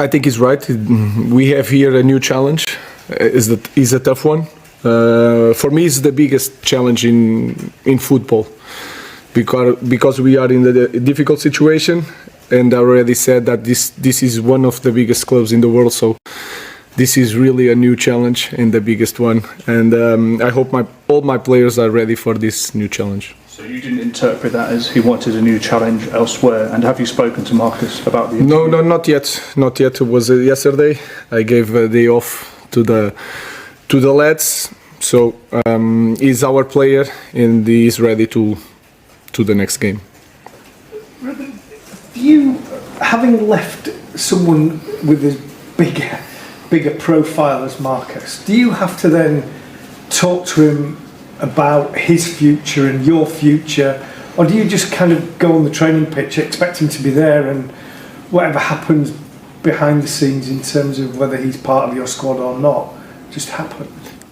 I think he's right. We have here a new challenge. Is a tough one. For me, it's the biggest challenge in football because we are in a difficult situation, and I already said that this is one of the biggest clubs in the world. So this is really a new challenge and the biggest one. And I hope all my players are ready for this new challenge. So you didn't interpret that as he wanted a new challenge elsewhere, and have you spoken to Marcus about the interview? No, not yet. Not yet. It was yesterday. I gave a day off to the lads. So he's our player and he's ready to the next game. Ruben, you, having left someone with as bigger profile as Marcus, do you have to then talk to him about his future and your future, or do you just kind of go on the training pitch, expect him to be there, and whatever happens behind the scenes in terms of whether he's part of your squad or not just happens?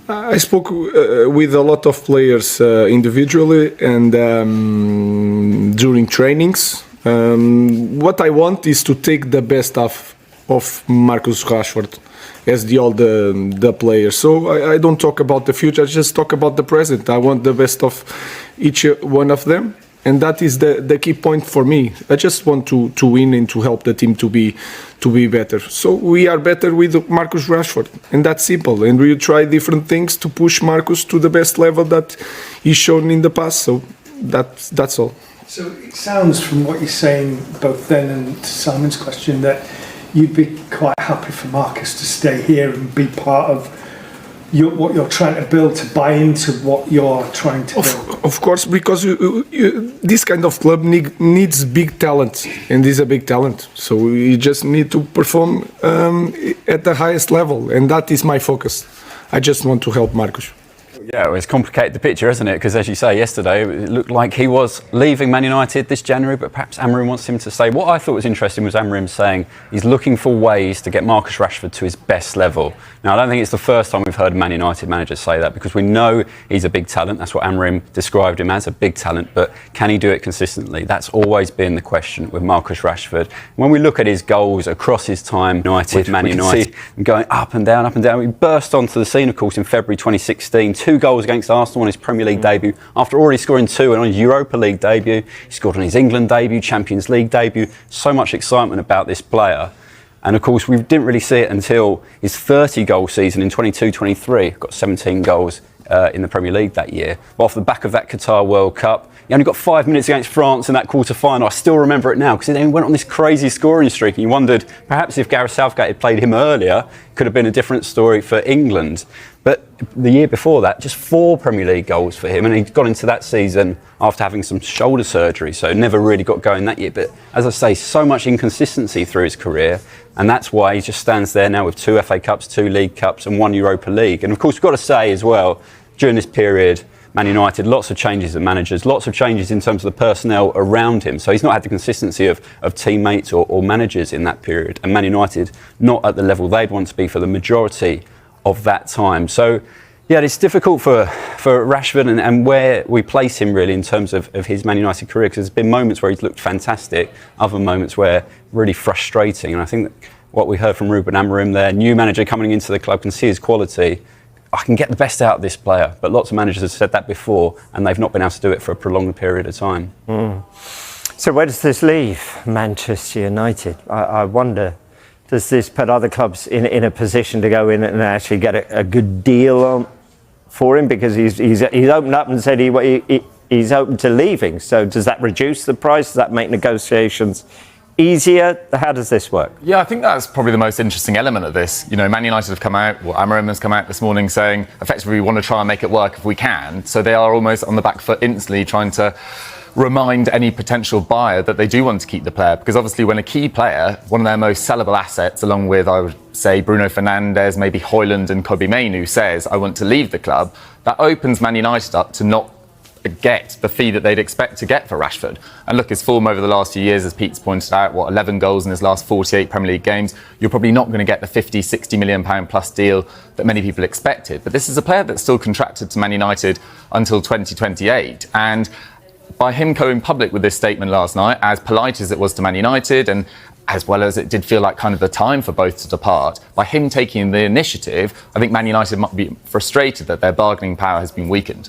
I spoke with a lot of players individually and during trainings. What I want is to take the best of Marcus Rashford as all the players. So I don't talk about the future, I just talk about the present. I want the best of each one of them, and that is the key point for me. I just want to win and to help the team to be better. So we are better with Marcus Rashford, and that's simple. And we try different things to push Marcus to the best level that he's shown in the past. So that's all. So it sounds from what you're saying, both then and to Simon's question, that you'd be quite happy for Marcus to stay here and be part of what you're trying to build, to buy into what you're trying to build. Of course, because this kind of club needs big talent, and he's a big talent. So you just need to perform at the highest level, and that is my focus. I just want to help Marcus. Yeah, well, it's complicated the picture, isn't it? Because as you say, yesterday it looked like he was leaving Man United this January, but perhaps Amorim wants him to stay. What I thought was interesting was Amorim saying he's looking for ways to get Marcus Rashford to his best level. Now, I don't think it's the first time we've heard a Man United manager say that, because we know he's a big talent. That's what Amorim described him as, a big talent. But can he do it consistently? That's always been the question with Marcus Rashford. When we look at his goals across his time, Man United, going up and down, up and down. He burst onto the scene, of course, in February 2016. 2 goals against Arsenal on his Premier League debut, after already scoring 2 and on his Europa League debut. He scored on his England debut, Champions League debut. So much excitement about this player. And of course, we didn't really see it until his 30-goal season in 22-23. Got 17 goals in the Premier League that year. But off the back of that Qatar World Cup, he only got 5 minutes against France in that quarter-final. I still remember it now, because he then went on this crazy scoring streak, and you wondered perhaps if Gareth Southgate had played him earlier, it could have been a different story for England. But the year before that, just 4 Premier League goals for him, and he got into that season after having some shoulder surgery, so never really got going that year. But as I say, so much inconsistency through his career, and that's why he just stands there now with 2 FA Cups, 2 League Cups and 1 Europa League. And of course, we've got to say as well, during this period, Man United, lots of changes of managers, lots of changes in terms of the personnel around him. So he's not had the consistency of teammates or managers in that period. And Man United, not at the level they'd want to be for the majority of that time. So, yeah, it's difficult for Rashford and where we place him really in terms of his Man United career, because there's been moments where he's looked fantastic, other moments where really frustrating. And I think that what we heard from Ruben Amorim there, new manager coming into the club, can see his quality. I can get the best out of this player, but lots of managers have said that before, and they've not been able to do it for a prolonged period of time. So where does this leave Manchester United? I wonder, does this put other clubs in a position to go in and actually get a good deal for him? Because he's opened up and said he's open to leaving. So does that reduce the price? Does that make negotiations easier? How does this work? Yeah, I think that's probably the most interesting element of this. You know, Man United have come out, Amorim has come out this morning saying effectively we want to try and make it work if we can. So they are almost on the back foot instantly trying to remind any potential buyer that they do want to keep the player, because obviously when a key player, one of their most sellable assets, along with I would say Bruno Fernandes, maybe Højlund and Kobbie Mainoo, says I want to leave the club, that opens Man United up to not get the fee that they'd expect to get for Rashford. And look, his form over the last few years, as Pete's pointed out, 11 goals in his last 48 Premier League games, you're probably not going to get the 50, 60 million pound plus deal that many people expected. But this is a player that's still contracted to Man United until 2028. And by him going public with this statement last night, as polite as it was to Man United, and as well as it did feel like kind of the time for both to depart, by him taking the initiative, I think Man United might be frustrated that their bargaining power has been weakened.